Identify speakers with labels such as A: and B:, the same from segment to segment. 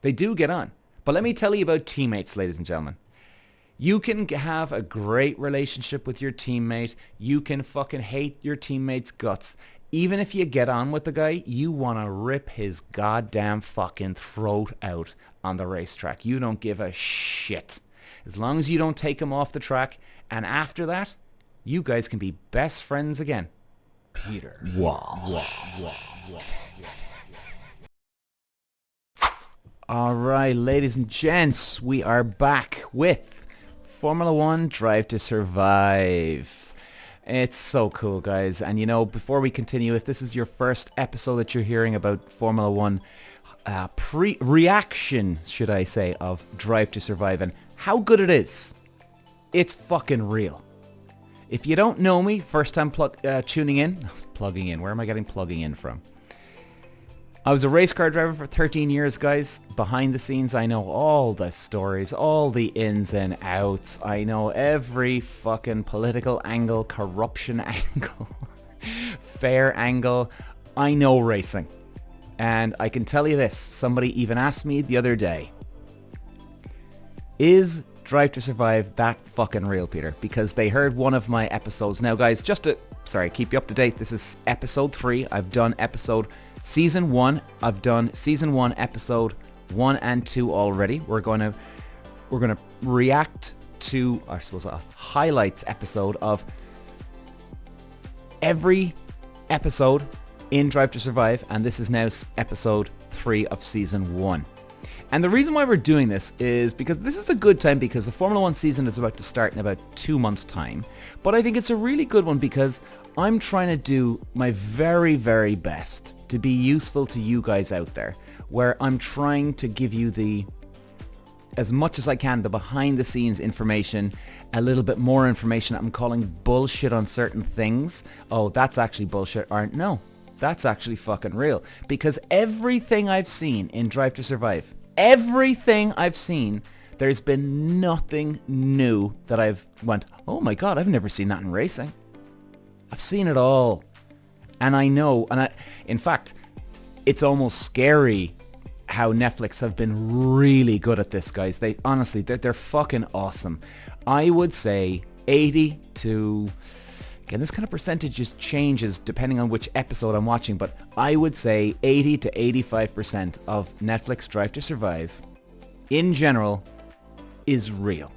A: They do get on. But let me tell you about teammates, ladies and gentlemen. You can have a great relationship with your teammate. You can fucking hate your teammate's guts. Even if you get on with the guy, you want to rip his goddamn fucking throat out on the racetrack. You don't give a shit. As long as you don't take him off the track. And after that, you guys can be best friends again. Peter. All right, ladies and gents, we are back with Formula One Drive to Survive. It's so cool, guys. And you know, before we continue, if this is your first episode that you're hearing about Formula One, reaction, should I say, of Drive to Survive and how good it is, it's fucking real. If you don't know me, first time tuning in, plugging in, where am I getting plugging in from? I was a race car driver for 13 years, guys. Behind the scenes, I know all the stories, all the ins and outs. I know every fucking political angle, corruption angle, fair angle. I know racing. And I can tell you this, somebody even asked me the other day, is Drive to Survive that fucking real, Peter? Because they heard one of my episodes. Now, guys, just to, keep you up to date, this is episode 3. I've done Season 1, I've done Season 1, Episode 1 and 2 already. We're gonna react to, I suppose, a highlights episode of every episode in Drive to Survive, and this is now Episode 3 of Season 1. And the reason why we're doing this is because this is a good time because the Formula 1 season is about to start in about 2 months' time. But I think it's a really good one because I'm trying to do my very, very best to be useful to you guys out there, where I'm trying to give you as much as I can, the behind the scenes information, a little bit more information I'm calling bullshit on certain things. Oh, that's actually bullshit. No, that's actually fucking real. Because everything I've seen in Drive to Survive, everything I've seen, there's been nothing new that I've went, oh my God, I've never seen that in racing. I've seen it all. And I know, in fact, it's almost scary how Netflix have been really good at this, guys. They honestly, they're fucking awesome. I would say 80 to, again, this kind of percentages changes depending on which episode I'm watching, but I would say 80 to 85% of Netflix Drive to Survive, in general, is real.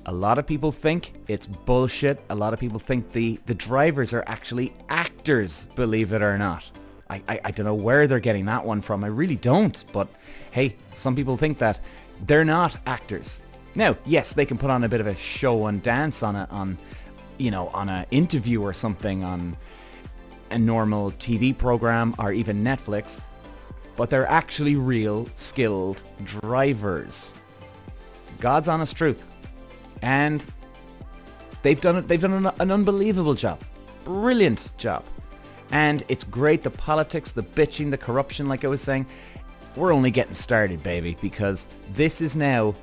A: A lot of people think it's bullshit. A lot of people think the drivers are actually actors, believe it or not. I don't know where they're getting that one from. I really don't. But hey, some people think that they're not actors. Now, yes, they can put on a bit of a show and dance on an interview or something on a normal TV program or even Netflix, but they're actually real, skilled drivers. God's honest truth. And they've done an unbelievable job. Brilliant job. And it's great, the politics, the bitching, the corruption, like I was saying. We're only getting started, baby, because this is now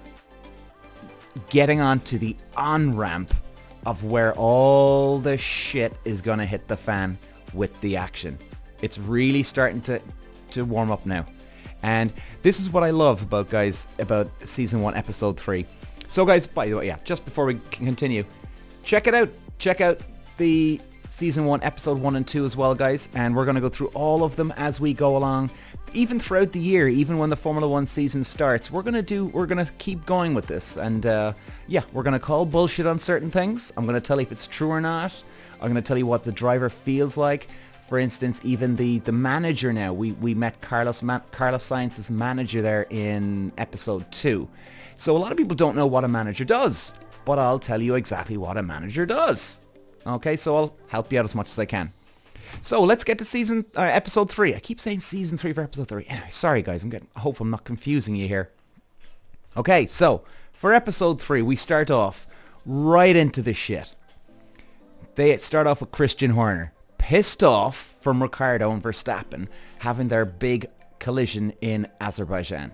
A: getting onto the on-ramp of where all the shit is going to hit the fan with the action. It's really starting to warm up now. And this is what I love about Season 1, Episode 3. So guys, by the way, yeah, just before we continue, check it out. Check out the Season 1, Episode 1 and 2 as well, guys. And we're going to go through all of them as we go along. Even throughout the year, even when the Formula 1 season starts, we're going to keep going with this. And yeah, we're going to call bullshit on certain things. I'm going to tell you if it's true or not. I'm going to tell you what the driver feels like. For instance, even the manager now. We met Carlos Sainz's manager there in Episode 2. So a lot of people don't know what a manager does, but I'll tell you exactly what a manager does. Okay, so I'll help you out as much as I can. So let's get to Episode 3. I keep saying Season 3 for Episode 3. Anyway, sorry guys, I hope I'm not confusing you here. Okay, so for Episode 3, we start off right into the shit. They start off with Christian Horner, pissed off from Ricciardo and Verstappen having their big collision in Azerbaijan.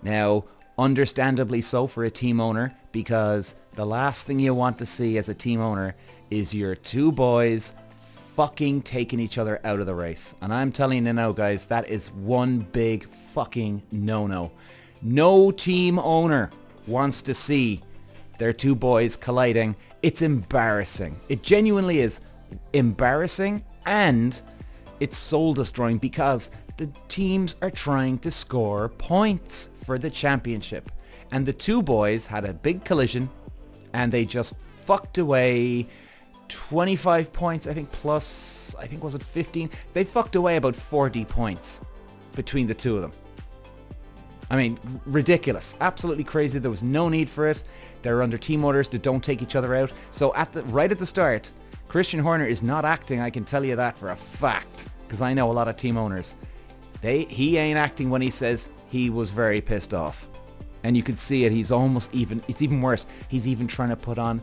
A: Now, understandably so for a team owner, because the last thing you want to see as a team owner is your two boys fucking taking each other out of the race. And I'm telling you now, guys, that is one big fucking no-no. No team owner wants to see their two boys colliding. It's embarrassing. It genuinely is embarrassing, and it's soul destroying because the teams are trying to score points for the championship. And the two boys had a big collision and they just fucked away 25 points, I think, plus, I think, was it 15? They fucked away about 40 points between the two of them. I mean, ridiculous. Absolutely crazy. There was no need for it. They're under team orders that don't take each other out. So right at the start, Christian Horner is not acting, I can tell you that for a fact, because I know a lot of team owners. He ain't acting when he says he was very pissed off. And you could see it. He's almost even, it's even worse. He's even trying to put on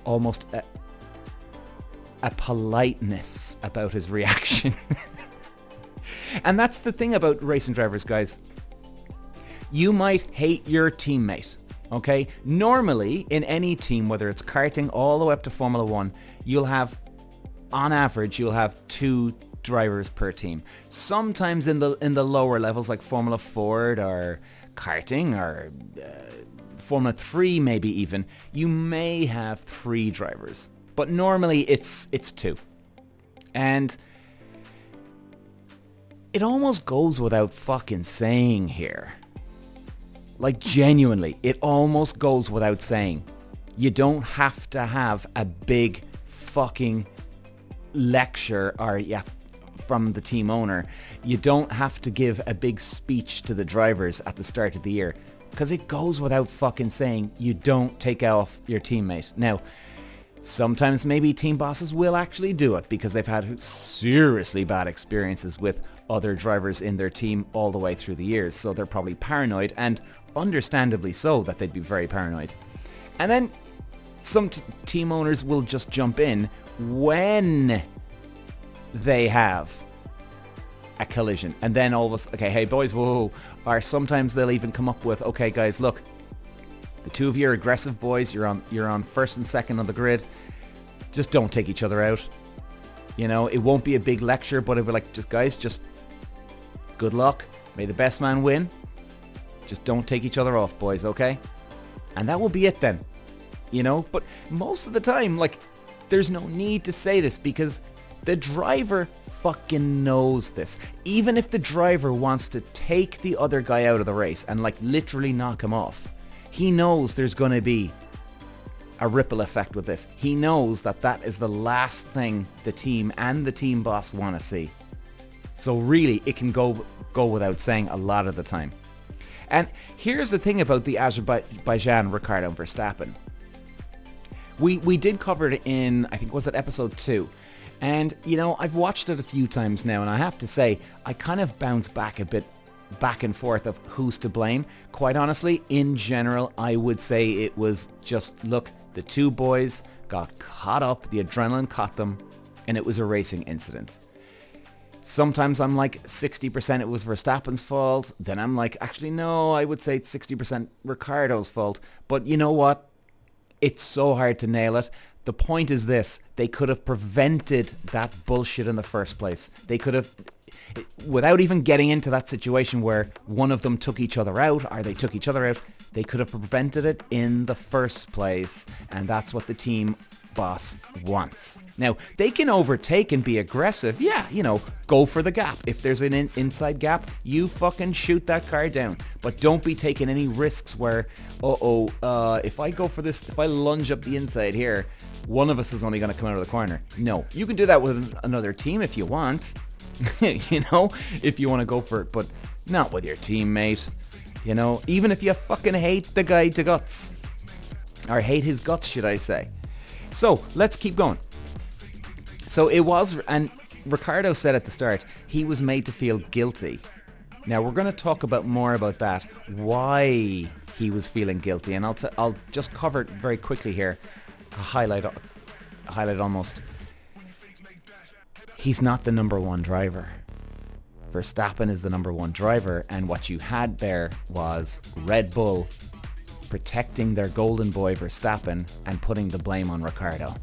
A: almost a politeness about his reaction. And that's the thing about racing drivers, guys. You might hate your teammate, okay? Normally, in any team, whether it's karting all the way up to Formula 1, you'll have, on average, you'll have 2 drivers per team. Sometimes in the lower levels, like Formula Ford or karting or Formula 3 maybe even, you may have 3 drivers. But normally it's 2. And it almost goes without fucking saying here. Like, genuinely, it almost goes without saying. You don't have to have a big fucking lecture from the team owner. You don't have to give a big speech to the drivers at the start of the year, because it goes without fucking saying you don't take off your teammate. Now, sometimes maybe team bosses will actually do it because they've had seriously bad experiences with other drivers in their team all the way through the years, so they're probably paranoid, and understandably so that they'd be very paranoid. And then some team owners will just jump in when they have a collision, and then all of us, okay, hey boys, whoa. Or sometimes they'll even come up with, okay guys, look, the two of you are aggressive boys, you're on first and second on the grid, just don't take each other out. You know, it won't be a big lecture, but it'll be like, just guys, just good luck, may the best man win, just don't take each other off, boys, okay? And that will be it then, you know. But most of the time, like, there's no need to say this because the driver fucking knows this. Even if the driver wants to take the other guy out of the race and like literally knock him off, he knows there's going to be a ripple effect with this. He knows that that is the last thing the team and the team boss want to see. So really, it can go without saying a lot of the time. And here's the thing about the Azerbaijan Ricciardo and Verstappen. We did cover it in, I think, was it episode 2? And, you know, I've watched it a few times now, and I have to say, I kind of bounce back a bit back and forth of who's to blame. Quite honestly, in general, I would say it was just, look, the two boys got caught up, the adrenaline caught them, and it was a racing incident. Sometimes I'm like 60% it was Verstappen's fault, then I'm like, actually no, I would say it's 60% Ricciardo's fault. But you know what? It's so hard to nail it. The point is this, they could have prevented that bullshit in the first place. They could have, without even getting into that situation where one of them took each other out, or they took each other out, they could have prevented it in the first place, and that's what the team boss wants. Now, they can overtake and be aggressive, yeah, you know, go for the gap. If there's an inside gap, you fucking shoot that car down. But don't be taking any risks where, if I go for this, if I lunge up the inside here, one of us is only going to come out of the corner. No, you can do that with another team if you want, you know, if you want to go for it, but not with your teammate, you know, even if you fucking hate the guy to guts, or hate his guts, should I say. So, let's keep going. So it was, and Ricciardo said at the start, he was made to feel guilty. Now, we're going to talk about more about that, why he was feeling guilty, and I'll just cover it very quickly here, highlight almost. He's not the number one driver. Verstappen is the number one driver, and what you had there was Red Bull protecting their golden boy Verstappen and putting the blame on Ricciardo.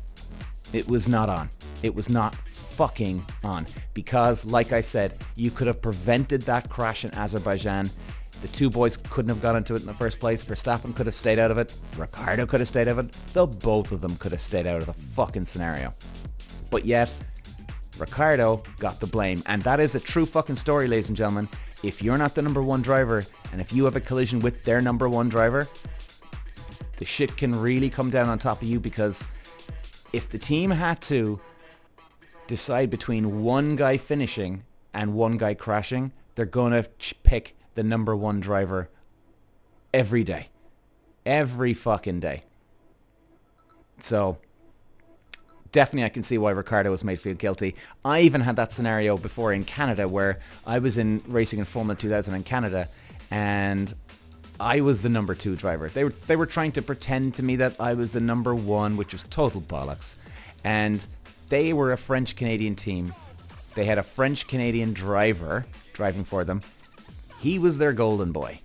A: It was not on. It was not fucking on. Because, like I said, you could have prevented that crash in Azerbaijan The two boys couldn't have got into it in the first place. Verstappen could have stayed out of it. Ricciardo could have stayed out of it. Though both of them could have stayed out of the fucking scenario. But yet, Ricciardo got the blame. And that is a true fucking story, ladies and gentlemen. If you're not the number one driver, and if you have a collision with their number one driver, the shit can really come down on top of you, because if the team had to decide between one guy finishing and one guy crashing, they're going to pick the number one driver every day. Every fucking day. So, definitely I can see why Ricciardo was made feel guilty. I even had that scenario before in Canada, where I was in racing in Formula 2000 in Canada, and I was the number two driver. They were trying to pretend to me that I was the number one, which was total bollocks. And they were a French-Canadian team. They had a French-Canadian driver driving for them. He was their golden boy.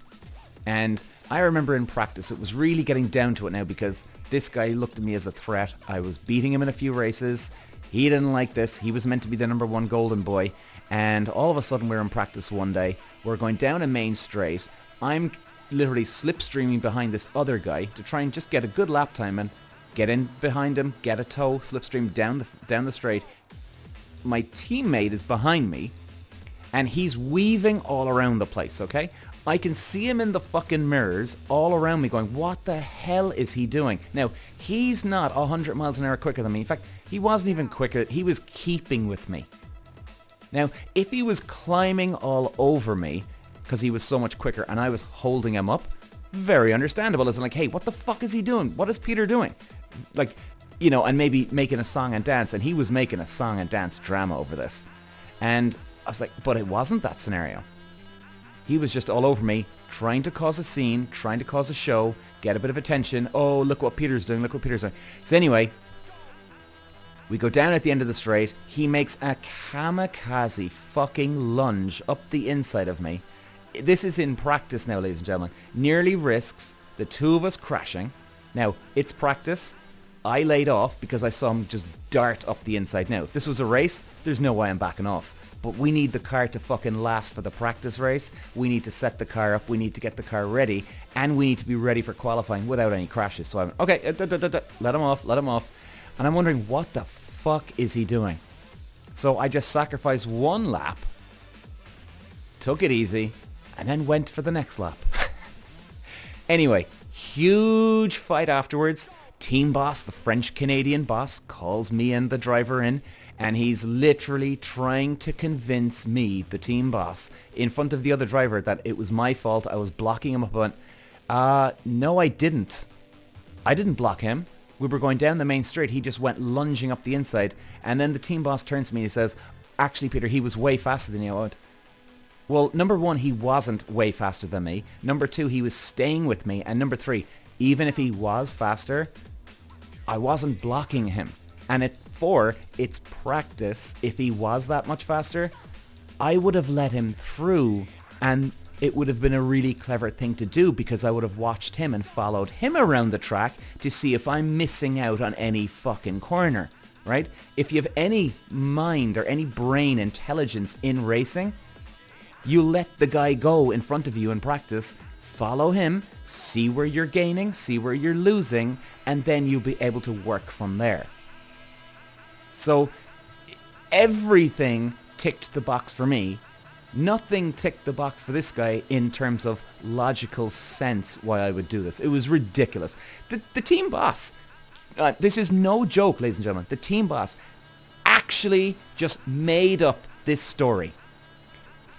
A: And I remember in practice, it was really getting down to it now, because this guy looked at me as a threat. I was beating him in a few races. He didn't like this. He was meant to be the number one golden boy. And all of a sudden, we're in practice one day. We're going down a main straight. I'm literally slipstreaming behind this other guy to try and just get a good lap time and get in behind him, get a tow, slipstream down the straight. My teammate is behind me, and he's weaving all around the place, okay? I can see him in the fucking mirrors all around me going, what the hell is he doing? Now, he's not 100 miles an hour quicker than me. In fact, he wasn't even quicker. He was keeping with me. Now, if he was climbing all over me because he was so much quicker and I was holding him up, very understandable. It's like, hey, what the fuck is he doing? What is Peter doing? Like, you know, and maybe making a song and dance. And he was making a song and dance drama over this. And I was like, but it wasn't that scenario. He was just all over me, trying to cause a scene, trying to cause a show, get a bit of attention. Oh, look what Peter's doing, look what Peter's doing. So anyway, we go down at the end of the straight. He makes a kamikaze fucking lunge up the inside of me. This is in practice now, ladies and gentlemen. Nearly risks the two of us crashing. Now, it's practice. I laid off because I saw him just dart up the inside. Now, if this was a race, there's no way I'm backing off. But we need the car to fucking last for the practice race. We need to set the car up. We need to get the car ready. And we need to be ready for qualifying without any crashes. So I'm, okay, let him off. And I'm wondering, what the fuck is he doing? So I just sacrificed one lap, took it easy, and then went for the next lap. Anyway, huge fight afterwards. Team boss, the French-Canadian boss, calls me and the driver in. And he's literally trying to convince me, the team boss, in front of the other driver that it was my fault. I was blocking him up. No, I didn't. I didn't block him. We were going down the main straight. He just went lunging up the inside. And then the team boss turns to me and he says, actually, Peter, he was way faster than you. I went, well, number one, he wasn't way faster than me. Number two, he was staying with me. And number three, even if he was faster, I wasn't blocking him. And it's practice. If he was that much faster, I would have let him through, and it would have been a really clever thing to do, because I would have watched him and followed him around the track to see if I'm missing out on any fucking corner, right? If you have any mind or any brain intelligence in racing, you let the guy go in front of you in practice, follow him, see where you're gaining, see where you're losing, and then you'll be able to work from there. So everything ticked the box for me. Nothing ticked the box for this guy in terms of logical sense why I would do this. It was ridiculous. The team boss, this is no joke, ladies and gentlemen. The team boss actually just made up this story.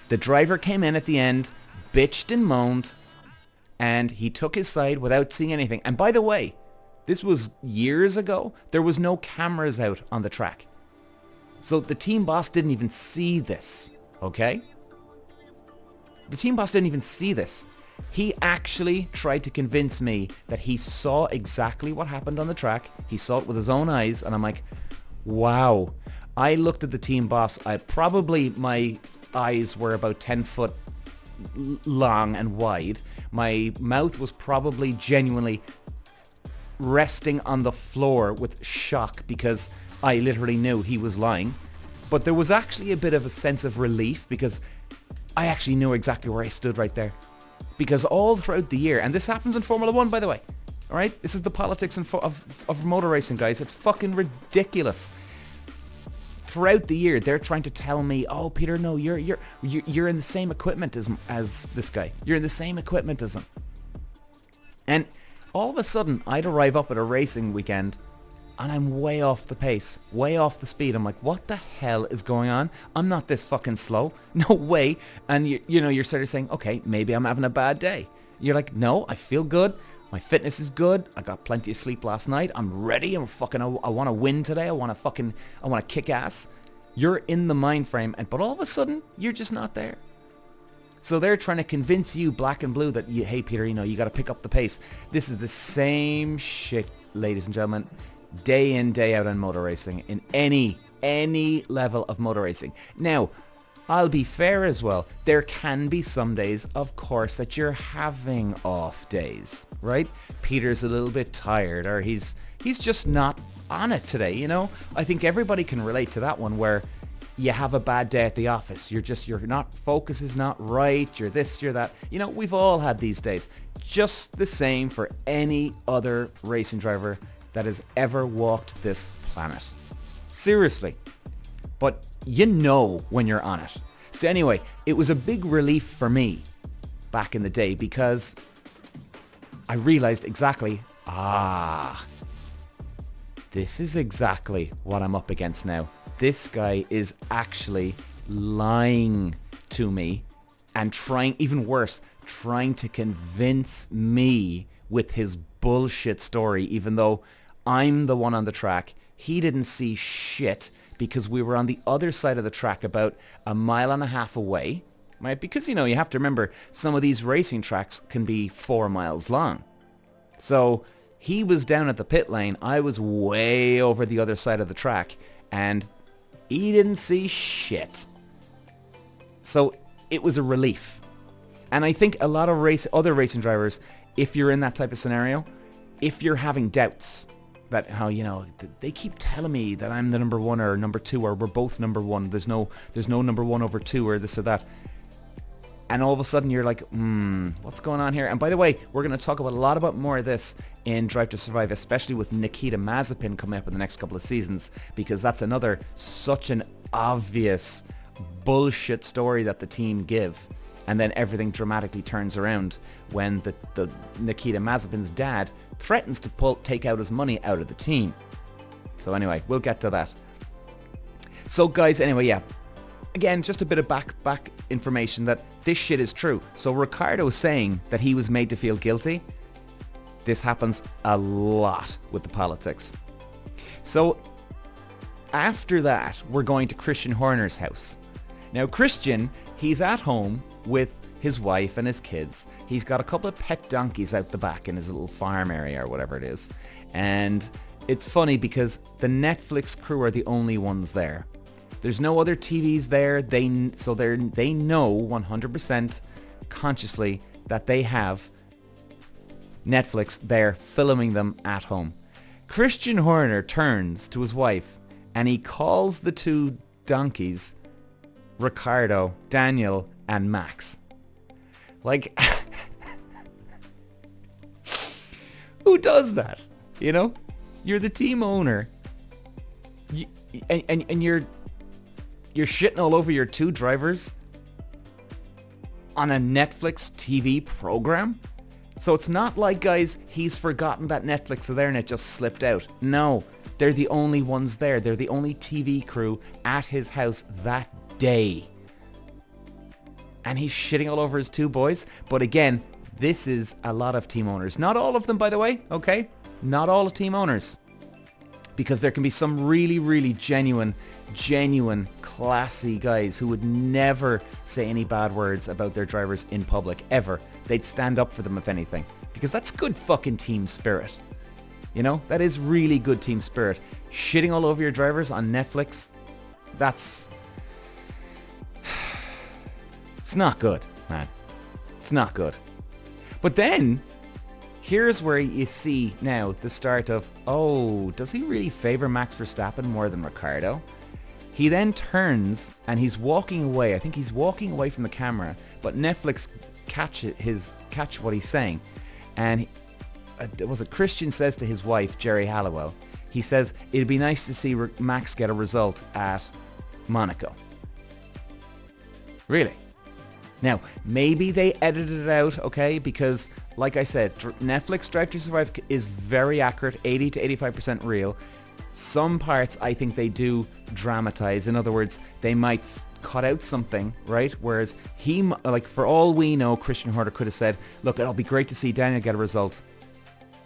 A: The driver came in at the end, bitched and moaned, and he took his side without seeing anything. And by the way, this was years ago. There was no cameras out on the track. So the team boss didn't even see this, okay? The team boss didn't even see this. He actually tried to convince me that he saw exactly what happened on the track. He saw it with his own eyes, and I'm like, wow. I looked at the team boss. My eyes were about 10 foot long and wide. My mouth was probably genuinely resting on the floor with shock, because I literally knew he was lying. But there was actually a bit of a sense of relief, because I actually knew exactly where I stood right there. Because all throughout the year, and this happens in Formula 1, by the way, all right? This is the politics of motor racing, guys. It's fucking ridiculous. Throughout the year, they're trying to tell me, oh, Peter, no, you're in the same equipment as this guy. You're in the same equipment as him. And all of a sudden, I'd arrive up at a racing weekend, and I'm way off the pace, way off the speed. I'm like, what the hell is going on? I'm not this fucking slow. No way. And you're sort of saying, okay, maybe I'm having a bad day. You're like, no, I feel good. My fitness is good. I got plenty of sleep last night. I'm ready. I want to win today. I want to kick ass. You're in the mind frame, but all of a sudden, you're just not there. So they're trying to convince you, black and blue, that hey, Peter, you got to pick up the pace. This is the same shit, ladies and gentlemen, day in, day out on motor racing, in any level of motor racing. Now, I'll be fair as well. There can be some days, of course, that you're having off days, right? Peter's a little bit tired, or he's just not on it today, I think everybody can relate to that one, where you have a bad day at the office. Focus is not right. You're this, you're that. We've all had these days. Just the same for any other racing driver that has ever walked this planet. Seriously. But when you're on it. So anyway, it was a big relief for me back in the day, because I realized exactly, this is exactly what I'm up against now. This guy is actually lying to me and trying to convince me with his bullshit story, even though I'm the one on the track. He didn't see shit because we were on the other side of the track about a mile and a half away, right? Because, you have to remember, some of these racing tracks can be 4 miles long. So he was down at the pit lane. I was way over the other side of the track, and he didn't see shit. So it was a relief. And I think a lot of other racing drivers, if you're in that type of scenario, if you're having doubts that they keep telling me that I'm the number one or number two, or we're both number one, there's no number one over two, or this or that, and all of a sudden you're like, what's going on here? And by the way, we're going to talk about a lot more of this in Drive to Survive, especially with Nikita Mazepin coming up in the next couple of seasons, because that's another such an obvious bullshit story that the team give, and then everything dramatically turns around when the Nikita Mazepin's dad threatens to take out his money out of the team. So anyway, we'll get to that. So guys, anyway, yeah. Again, just a bit of back information that this shit is true. So Ricciardo saying that he was made to feel guilty, this happens a lot with the politics. So after that, we're going to Christian Horner's house. Now Christian, he's at home with his wife and his kids. He's got a couple of pet donkeys out the back in his little farm area or whatever it is. And it's funny because the Netflix crew are the only ones there. There's no other TVs there. They know 100% consciously that they have Netflix there filming them at home. Christian Horner turns to his wife and he calls the two donkeys Ricciardo, Daniel, and Max. Like, who does that? You're the team owner, and you're shitting all over your two drivers on a Netflix TV program. So it's not like, guys, he's forgotten that Netflix are there and it just slipped out. No, they're the only ones there. They're the only TV crew at his house that day. And he's shitting all over his two boys. But again, this is a lot of team owners. Not all of them, by the way, okay? Not all team owners. Because there can be some really, really genuine, classy guys who would never say any bad words about their drivers in public, ever. They'd stand up for them, if anything. Because that's good fucking team spirit. That is really good team spirit. Shitting all over your drivers on Netflix, that's... It's not good, man. It's not good. But then, here's where you see now the start of, does he really favour Max Verstappen more than Ricciardo? He then turns and he's walking away. I think he's walking away from the camera, but Netflix catch what he's saying. And was it Christian says to his wife, Jerry Halliwell, he says, it'd be nice to see Max get a result at Monaco. Really? Now, maybe they edited it out, okay, because, like I said, Netflix Drive to Survive is very accurate, 80 to 85% real. Some parts I think they do dramatize. In other words, they might cut out something, right? Whereas like, for all we know, Christian Horner could have said, look, it'll be great to see Daniel get a result.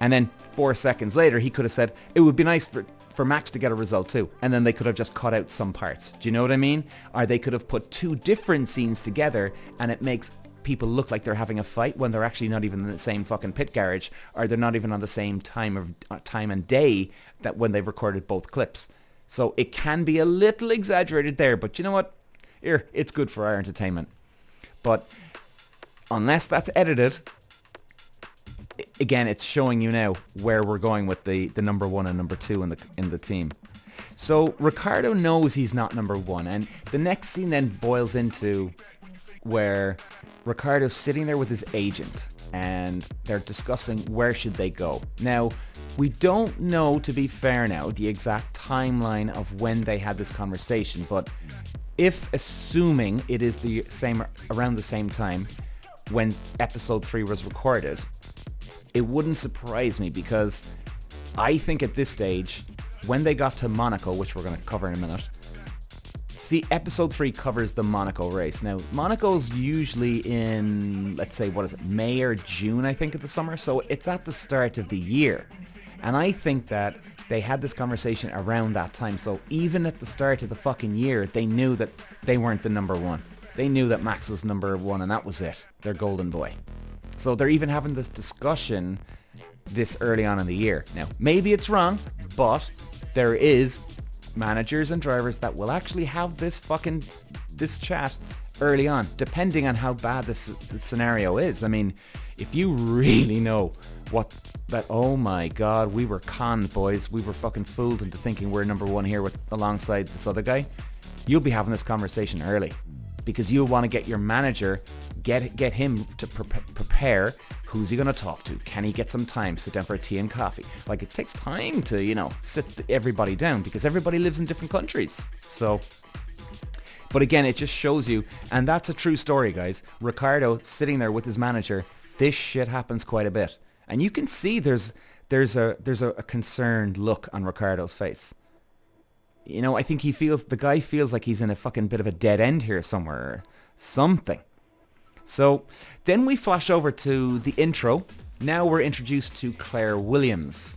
A: And then 4 seconds later, he could have said, it would be nice for Max to get a result too. And then they could have just cut out some parts. Do you know what I mean? Or they could have put two different scenes together and it makes people look like they're having a fight when they're actually not even in the same fucking pit garage, or they're not even on the same time and day that when they've recorded both clips. So it can be a little exaggerated there, but you know what? Here, it's good for our entertainment. But unless that's edited, again, it's showing you now where we're going with the number one and number two in the team. So Ricciardo knows he's not number one, and the next scene then boils into where Ricciardo's sitting there with his agent and they're discussing where should they go. Now, we don't know, to be fair now, the exact timeline of when they had this conversation, but if assuming it is around the same time when episode 3 was recorded, it wouldn't surprise me, because I think at this stage, when they got to Monaco, which we're going to cover in a minute, see, episode 3 covers the Monaco race. Now, Monaco's usually in, let's say, May or June, I think, of the summer, so it's at the start of the year. And I think that they had this conversation around that time, so even at the start of the fucking year, they knew that they weren't the number one. They knew that Max was number one, and that was it, their golden boy. So they're even having this discussion this early on in the year. Now, maybe it's wrong, but there is managers and drivers that will actually have this chat early on, depending on how bad the scenario is. I mean, if you really know oh my god, we were conned, boys, we were fucking fooled into thinking we're number one here alongside this other guy, you'll be having this conversation early, because you'll want to get your manager, get him to prepare. Who's he going to talk to? Can he get some time, sit down for a tea and coffee? Like, it takes time to, sit everybody down, because everybody lives in different countries. So, but again, it just shows you, and that's a true story, guys. Ricciardo sitting there with his manager, this shit happens quite a bit. And you can see there's a concerned look on Ricciardo's face. I think the guy feels like he's in a fucking bit of a dead end here somewhere, or something. So then we flash over to the intro. Now we're introduced to Claire Williams.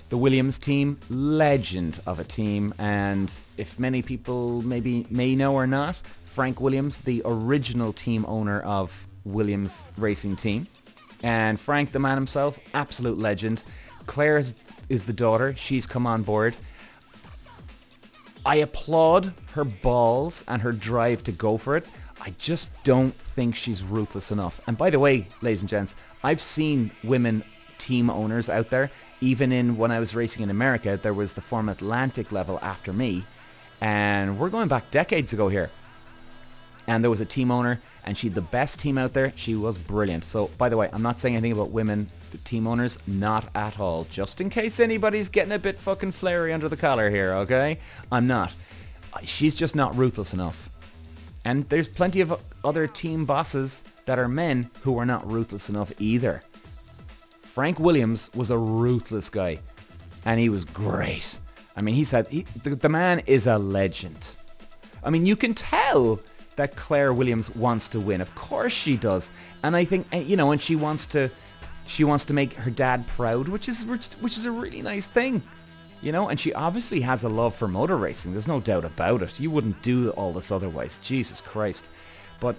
A: The Williams team, legend of a team, and if many people may know or not, Frank Williams, the original team owner of Williams Racing Team. And Frank, the man himself, absolute legend. Claire is the daughter. She's come on board. I applaud her balls and her drive to go for it. I just don't think she's ruthless enough. And by the way, ladies and gents, I've seen women team owners out there. Even when I was racing in America, there was the Formula Atlantic level after me. And we're going back decades ago here. And there was a team owner, and she had the best team out there. She was brilliant. So, by the way, I'm not saying anything about women team owners, not at all. Just in case anybody's getting a bit fucking flary under the collar here, okay? I'm not. She's just not ruthless enough. And there's plenty of other team bosses that are men who are not ruthless enough either. Frank Williams was a ruthless guy, and he was great. I mean, the man is a legend. I mean, you can tell that Claire Williams wants to win. Of course she does. And I think, and she wants to make her dad proud, which is a really nice thing. And she obviously has a love for motor racing. There's no doubt about it. You wouldn't do all this otherwise. Jesus Christ. But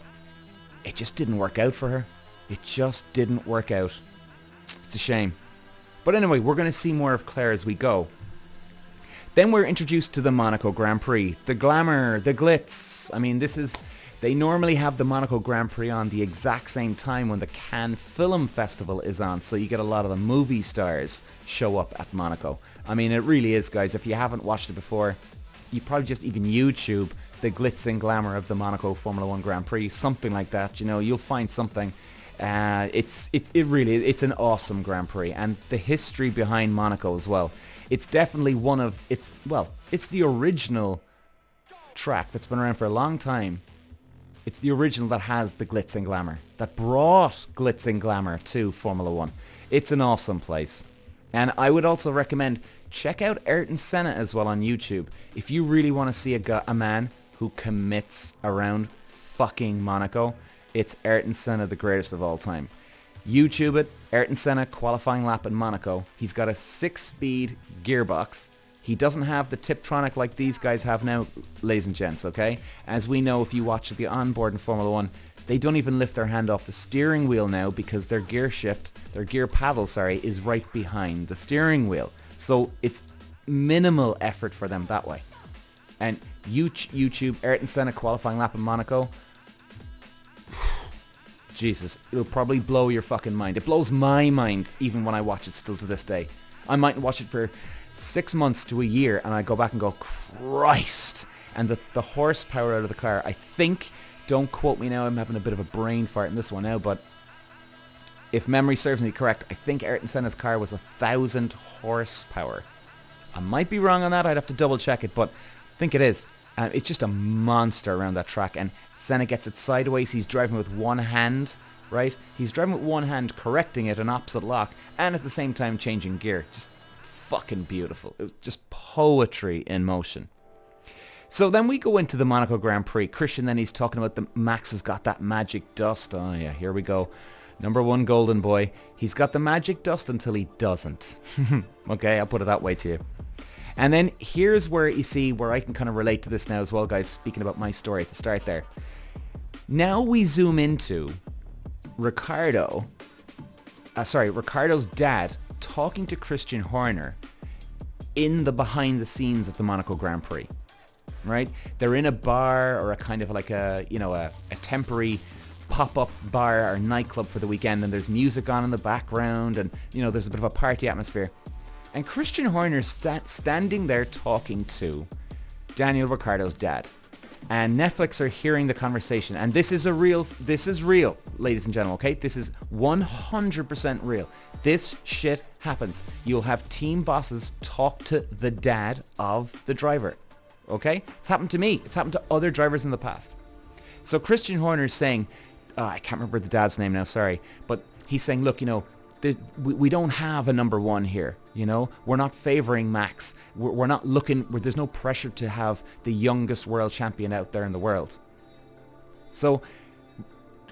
A: it just didn't work out for her. It just didn't work out. It's a shame. But anyway, we're going to see more of Claire as we go. Then we're introduced to the Monaco Grand Prix. The glamour, the glitz. I mean, they normally have the Monaco Grand Prix on the exact same time when the Cannes Film Festival is on. So you get a lot of the movie stars show up at Monaco. I mean, it really is, guys. If you haven't watched it before, you probably just even YouTube the glitz and glamour of the Monaco Formula 1 Grand Prix, something like that. You'll find something. It's an awesome Grand Prix, and the history behind Monaco as well. It's definitely it's the original track that's been around for a long time. It's the original that has the glitz and glamour, that brought glitz and glamour to Formula 1. It's an awesome place. And I would also recommend check out Ayrton Senna as well on YouTube. If you really want to see a man who commits around fucking Monaco, it's Ayrton Senna, the greatest of all time. YouTube it, Ayrton Senna qualifying lap in Monaco. He's got a 6-speed gearbox. He doesn't have the Tiptronic like these guys have now, ladies and gents, okay? As we know, if you watch the onboard in Formula 1, they don't even lift their hand off the steering wheel now because their gear paddle, is right behind the steering wheel. So it's minimal effort for them that way. And YouTube, Ayrton Senna qualifying lap in Monaco, Jesus, it'll probably blow your fucking mind. It blows my mind even when I watch it still to this day. I might watch it for 6 months to a year and I go back and go, Christ. And the horsepower out of the car, I think, don't quote me now, I'm having a bit of a brain fart in this one now, but if memory serves me correct, I think Ayrton Senna's car was 1,000 horsepower. I might be wrong on that, I'd have to double check it, but I think it is. It's just a monster around that track, and Senna gets it sideways. He's driving with one hand, right? He's driving with one hand, correcting it, an opposite lock, and at the same time changing gear. Just fucking beautiful. It was just poetry in motion. So then we go into the Monaco Grand Prix. Christian then he's talking about Max has got that magic dust. Oh yeah, here we go. Number one golden boy. He's got the magic dust until he doesn't. Okay, I'll put it that way to you. And then here's where you see where I can kind of relate to this now as well, guys, speaking about my story at the start there. Now we zoom into Ricardo's dad talking to Christian Horner in the behind the scenes at the Monaco Grand Prix, right? They're in a bar or a kind of like a temporary pop-up bar or nightclub for the weekend, and there's music on in the background, and there's a bit of a party atmosphere. And Christian Horner's standing there talking to Daniel Ricciardo's dad. And Netflix are hearing the conversation. And this is real, ladies and gentlemen, okay? This is 100% real. This shit happens. You'll have team bosses talk to the dad of the driver, okay? It's happened to me. It's happened to other drivers in the past. So Christian Horner's saying, I can't remember the dad's name now, sorry. But he's saying, look, we don't have a number one here. We're not favoring Max. We're not looking. There's no pressure to have the youngest world champion out there in the world. So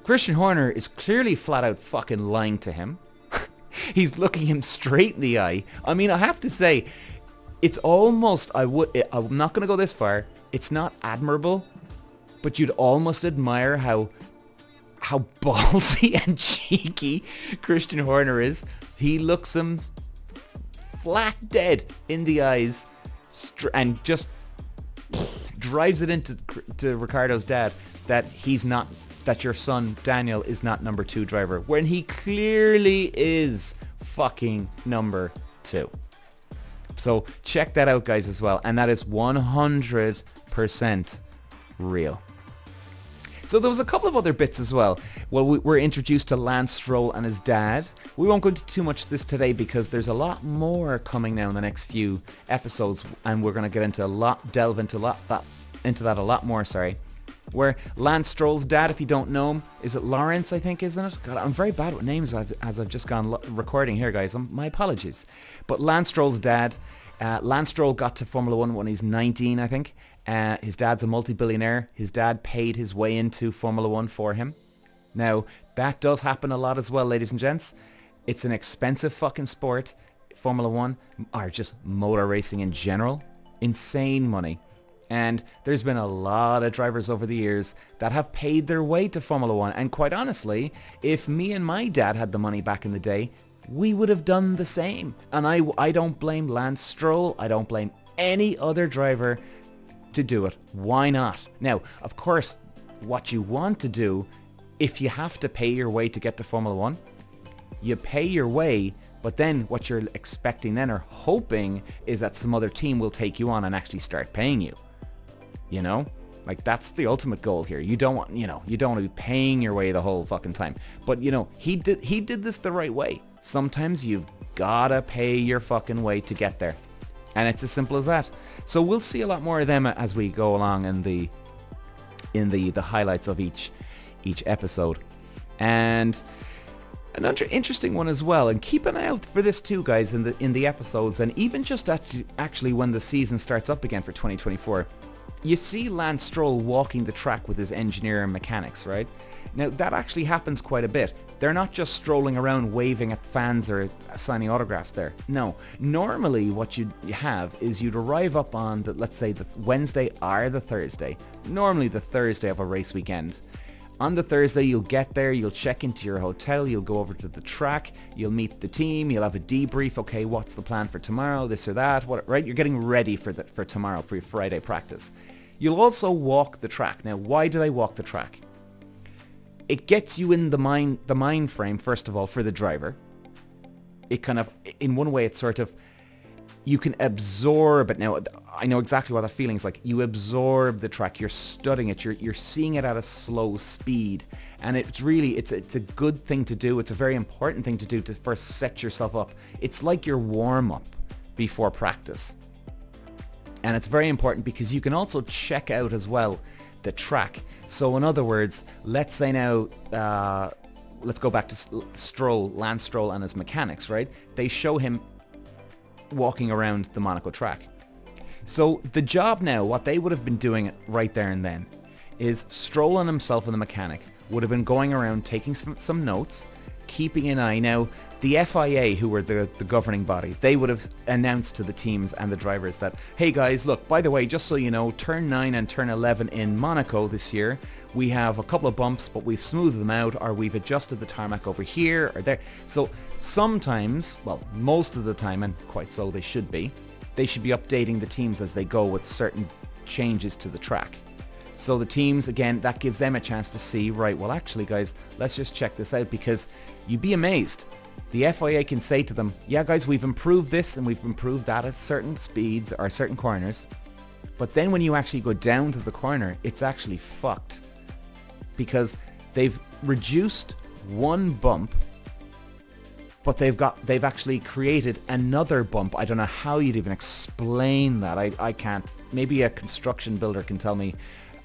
A: Christian Horner is clearly flat out fucking lying to him. He's looking him straight in the eye. I mean, I have to say, it's almost, I'm not going to go this far. It's not admirable, but you'd almost admire how ballsy and cheeky Christian Horner is. He looks him flat dead in the eyes and just drives it into Ricardo's dad that your son Daniel is not number 2 driver when he clearly is fucking number 2. So check that out, guys, as well, and that is 100% real. So there was a couple of other bits as well. Well, we were introduced to Lance Stroll and his dad. We won't go into too much of this today because there's a lot more coming now in the next few episodes, and we're going to get into delve into that a lot more. Where Lance Stroll's dad, if you don't know him, is it Lawrence, I think, isn't it? God, I'm very bad with names as I've just gone recording here, guys. My apologies. But Lance Stroll's dad, Lance Stroll got to Formula 1 when he's 19, I think. His dad's a multi-billionaire. His dad paid his way into Formula 1 for him. Now, that does happen a lot as well, ladies and gents. It's an expensive fucking sport. Formula 1, or just motor racing in general. Insane money. And there's been a lot of drivers over the years that have paid their way to Formula 1. And quite honestly, if me and my dad had the money back in the day, we would have done the same. And I don't blame Lance Stroll. I don't blame any other driver to do it. Why not? Now, of course, what you want to do, if you have to pay your way to get to Formula 1, you pay your way, but then what you're expecting then or hoping is that some other team will take you on and actually start paying you. Like, that's the ultimate goal here. You don't want, you don't want to be paying your way the whole fucking time. But, he did this the right way. Sometimes you've gotta pay your fucking way to get there. And it's as simple as that. So we'll see a lot more of them as we go along in the highlights of each episode. And another interesting one as well, and keep an eye out for this too, guys, in the episodes, and even just actually when the season starts up again for 2024. You see Lance Stroll walking the track with his engineer and mechanics, right? Now, that actually happens quite a bit. They're not just strolling around waving at fans or signing autographs there. No. Normally, what you have is you'd arrive up on, let's say, the Wednesday or the Thursday. Normally the Thursday of a race weekend. On the Thursday, you'll get there, you'll check into your hotel, you'll go over to the track, you'll meet the team, you'll have a debrief. Okay, what's the plan for tomorrow, this or that, right? You're getting ready for tomorrow, for your Friday practice. You'll also walk the track. Now, why do they walk the track? It gets you in the mind frame, first of all, for the driver. It kind of, in one way, it's sort of, you can absorb it. Now, I know exactly what that feeling is like. You absorb the track, you're studying it, you're seeing it at a slow speed. And it's really, it's a good thing to do. It's a very important thing to do to first set yourself up. It's like your warm-up before practice. And it's very important because you can also check out as well the track. So in other words, let's say now, let's go back to Lance Stroll and his mechanics, right? They show him walking around the Monaco track. So the job now, what they would have been doing right there and then, is Stroll and himself and the mechanic would have been going around taking some notes, keeping an eye. Now, the FIA, who were the governing body, they would have announced to the teams and the drivers that, hey guys, look, by the way, just so you know, turn 9 and turn 11 in Monaco this year, we have a couple of bumps, but we've smoothed them out, or we've adjusted the tarmac over here or there. So sometimes, well, most of the time, and quite so they should be updating the teams as they go with certain changes to the track. So the teams, again, that gives them a chance to see, right, well, actually, guys, let's just check this out, because you'd be amazed. The FIA can say to them, yeah, guys, we've improved this and we've improved that at certain speeds or certain corners. But then when you actually go down to the corner, it's actually fucked, because they've reduced one bump, but they've actually created another bump. I don't know how you'd even explain that. I can't. Maybe a construction builder can tell me,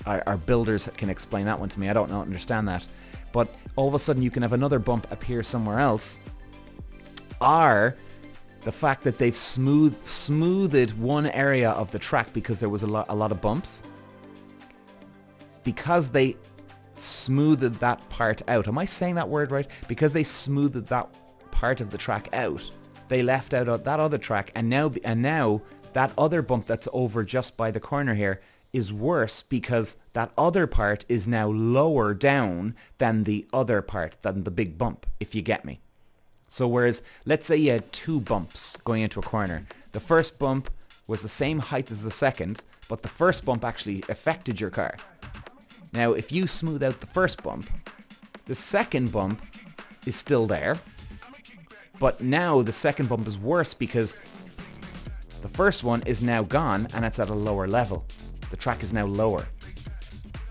A: our builders can explain that one to me. I don't understand that. But all of a sudden you can have another bump appear somewhere else. Or the fact that they've smoothed one area of the track because there was a lot of bumps. Because they smoothed that part out. Am I saying that word right? Because they smoothed that part of the track out, they left out that other track, and now that other bump that's over just by the corner here is worse, because that other part is now lower down than the other part, than the big bump, if you get me. So whereas, let's say you had two bumps going into a corner. The first bump was the same height as the second, but the first bump actually affected your car. Now, if you smooth out the first bump, the second bump is still there, but now the second bump is worse because the first one is now gone and it's at a lower level. The track is now lower.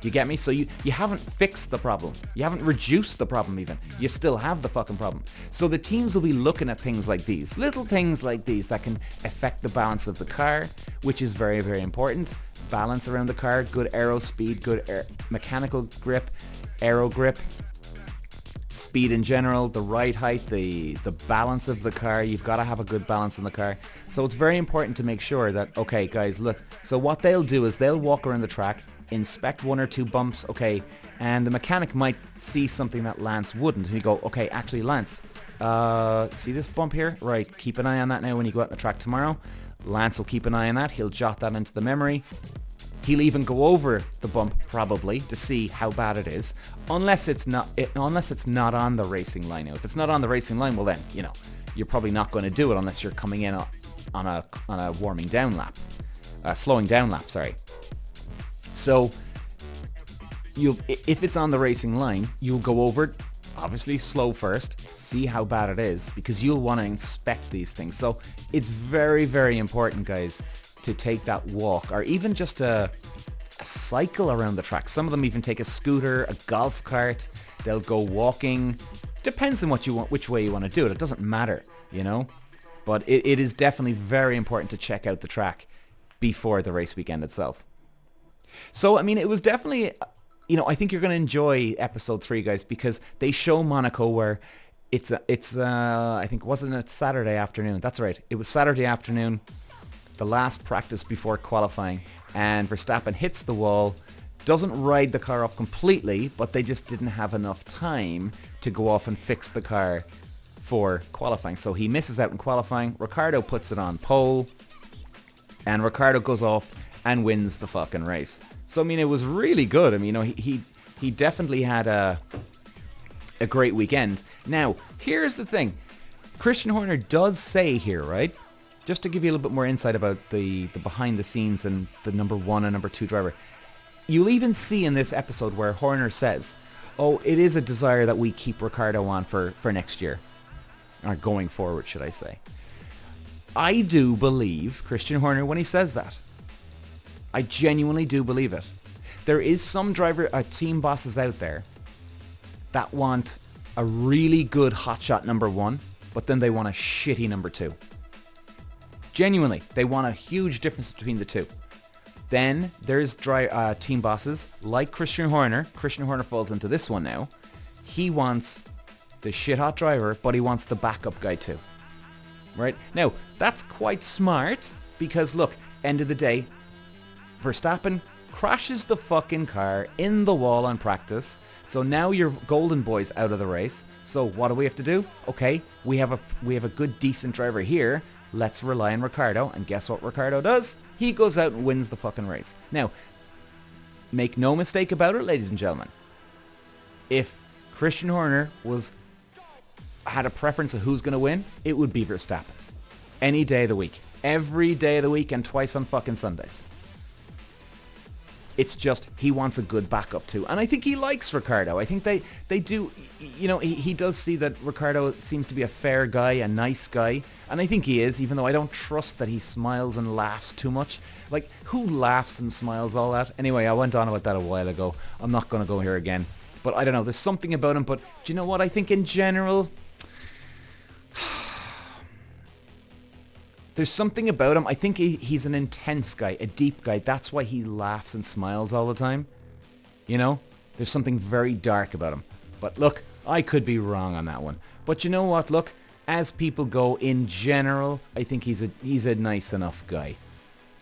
A: Do you get me? So you haven't fixed the problem. You haven't reduced the problem even. You still have the fucking problem. So the teams will be looking at things like these. Little things like these that can affect the balance of the car, which is very, very important. Balance around the car, good aero speed, good mechanical grip, aero grip, speed in general, the ride height, the balance of the car. You've got to have a good balance in the car. So it's very important to make sure that, okay, guys, look. So what they'll do is they'll walk around the track, inspect one or two bumps, okay, and the mechanic might see something that Lance wouldn't, and you go, okay, actually, Lance, see this bump here? Right, keep an eye on that now when you go out on the track tomorrow. Lance will keep an eye on that. He'll jot that into the memory. He'll even go over the bump probably to see how bad it is, unless it's not on the racing line. Now, if it's not on the racing line, well then, you're probably not going to do it unless you're coming in on a warming down lap, slowing down lap, sorry. So if it's on the racing line, you'll go over it, obviously slow first, see how bad it is, because you'll want to inspect these things. So it's very, very important, guys, to take that walk, or even just a cycle around the track. Some of them even take a scooter, a golf cart. They'll go walking. Depends on what you want, which way you want to do it. It doesn't matter, you know. But it is definitely very important to check out the track before the race weekend itself. So, I mean, it was definitely, you know, I think you're going to enjoy episode 3, guys, because they show Monaco where it's I think, wasn't it Saturday afternoon? That's right. It was Saturday afternoon, the last practice before qualifying, and Verstappen hits the wall, doesn't ride the car off completely, but they just didn't have enough time to go off and fix the car for qualifying. So he misses out in qualifying. Ricciardo puts it on pole, and Ricciardo goes off and wins the fucking race. So, I mean, it was really good. I mean, you know, he definitely had a great weekend. Now, here's the thing. Christian Horner does say here, right? Just to give you a little bit more insight about the behind the scenes and the number 1 and number 2 driver. You'll even see in this episode where Horner says, oh, it is a desire that we keep Ricciardo on for next year. Or going forward, should I say. I do believe Christian Horner when he says that. I genuinely do believe it. There is some team bosses out there that want a really good hotshot number 1, but then they want a shitty number 2. Genuinely, they want a huge difference between the two. Then there's team bosses like Christian Horner. Christian Horner falls into this one now. He wants the shit hot driver, but he wants the backup guy too. Right? Now, that's quite smart because look, end of the day, Verstappen crashes the fucking car in the wall on practice. So now your golden boy's out of the race. So what do we have to do? Okay, we have a good decent driver here. Let's rely on Ricciardo. And guess what Ricciardo does? He goes out and wins the fucking race. Now, make no mistake about it, ladies and gentlemen. If Christian Horner had a preference of who's going to win, it would be Verstappen. Any day of the week. Every day of the week and twice on fucking Sundays. It's just he wants a good backup too. And I think he likes Ricciardo. I think they do, you know, he does see that Ricciardo seems to be a fair guy, a nice guy. And I think he is, even though I don't trust that he smiles and laughs too much. Like, who laughs and smiles all that? Anyway, I went on about that a while ago. I'm not going to go here again. But I don't know, there's something about him. But do you know what? I think in general, there's something about him. I think he's an intense guy, a deep guy. That's why he laughs and smiles all the time. You know? There's something very dark about him. But look, I could be wrong on that one. But you know what? Look, as people go in general, I think he's a nice enough guy.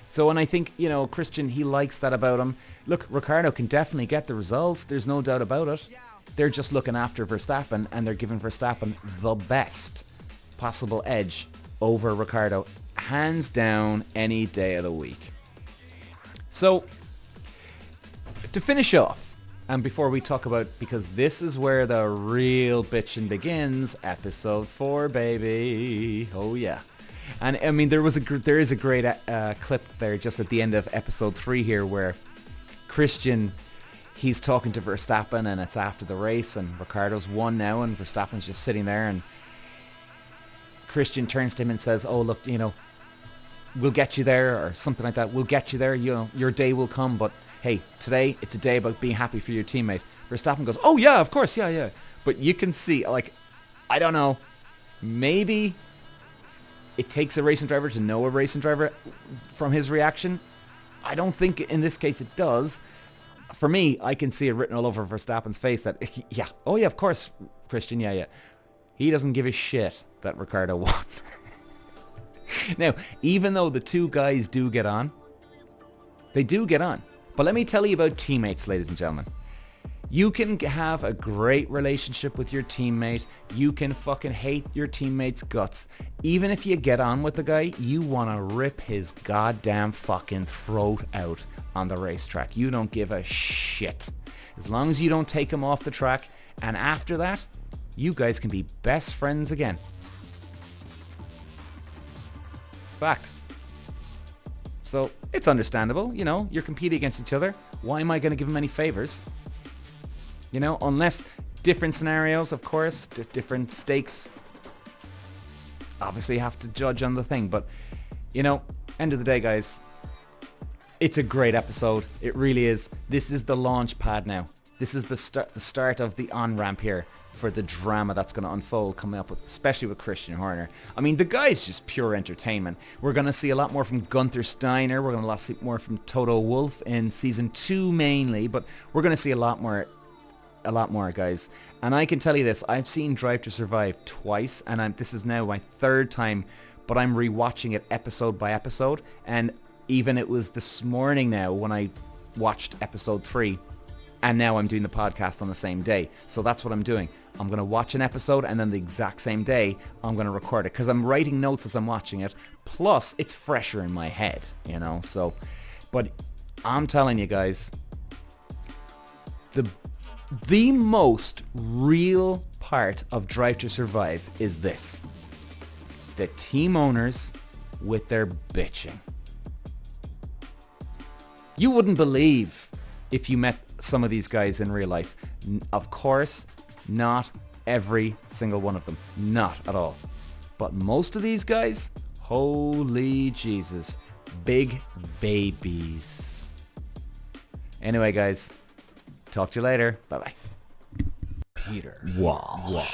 A: So, and I think, you know, Christian, he likes that about him. Look, Ricciardo can definitely get the results. There's no doubt about it. They're just looking after Verstappen, and they're giving Verstappen the best possible edge over Ricciardo, hands down, any day of the week. So, to finish off, and before we talk about, because this is where the real bitchin' begins, episode 4, baby. Oh yeah. And I mean, there is a great clip there just at the end of episode 3 here where Christian, he's talking to Verstappen and it's after the race and Ricciardo's won now and Verstappen's just sitting there and Christian turns to him and says, oh look, you know, we'll get you there, or something like that. We'll get you there, you know, your day will come, but hey, today it's a day about being happy for your teammate. Verstappen goes, oh yeah, of course, yeah. But you can see, like, I don't know, maybe it takes a racing driver to know a racing driver from his reaction. I don't think in this case it does. For me, I can see it written all over Verstappen's face that, yeah, oh yeah, of course, Christian, yeah. He doesn't give a shit that Ricciardo won. Now, even though the two guys do get on, they do get on. But let me tell you about teammates, ladies and gentlemen. You can have a great relationship with your teammate. You can fucking hate your teammate's guts. Even if you get on with the guy, you want to rip his goddamn fucking throat out on the racetrack. You don't give a shit. As long as you don't take him off the track. And after that, you guys can be best friends again. Fact. So, it's understandable, you know, you're competing against each other. Why am I going to give him any favors? You know, unless different scenarios, of course, different stakes. Obviously, you have to judge on the thing. But, you know, end of the day, guys, It's a great episode. It really is. This is the launch pad now. This is the start of the on-ramp here for the drama that's going to unfold coming up with, especially with Christian Horner. I mean, the guy's just pure entertainment. We're going to see a lot more from Gunther Steiner. We're going to see more from Toto Wolff in season 2 mainly, but we're going to see a lot more, guys. And I can tell you this, I've seen Drive to Survive twice, and this is now my 3rd time, but I'm rewatching it episode by episode, and even it was this morning now when I watched episode 3, and now I'm doing the podcast on the same day. So that's what I'm doing. I'm going to watch an episode, and then the exact same day, I'm going to record it, because I'm writing notes as I'm watching it, plus it's fresher in my head, you know, so, but I'm telling you guys, the most real part of Drive to Survive is this. The team owners with their bitching. You wouldn't believe if you met some of these guys in real life. Of course, not every single one of them. Not at all. But most of these guys, holy Jesus, big babies. Anyway, guys, talk to you later. Bye-bye. Peter. Walsh.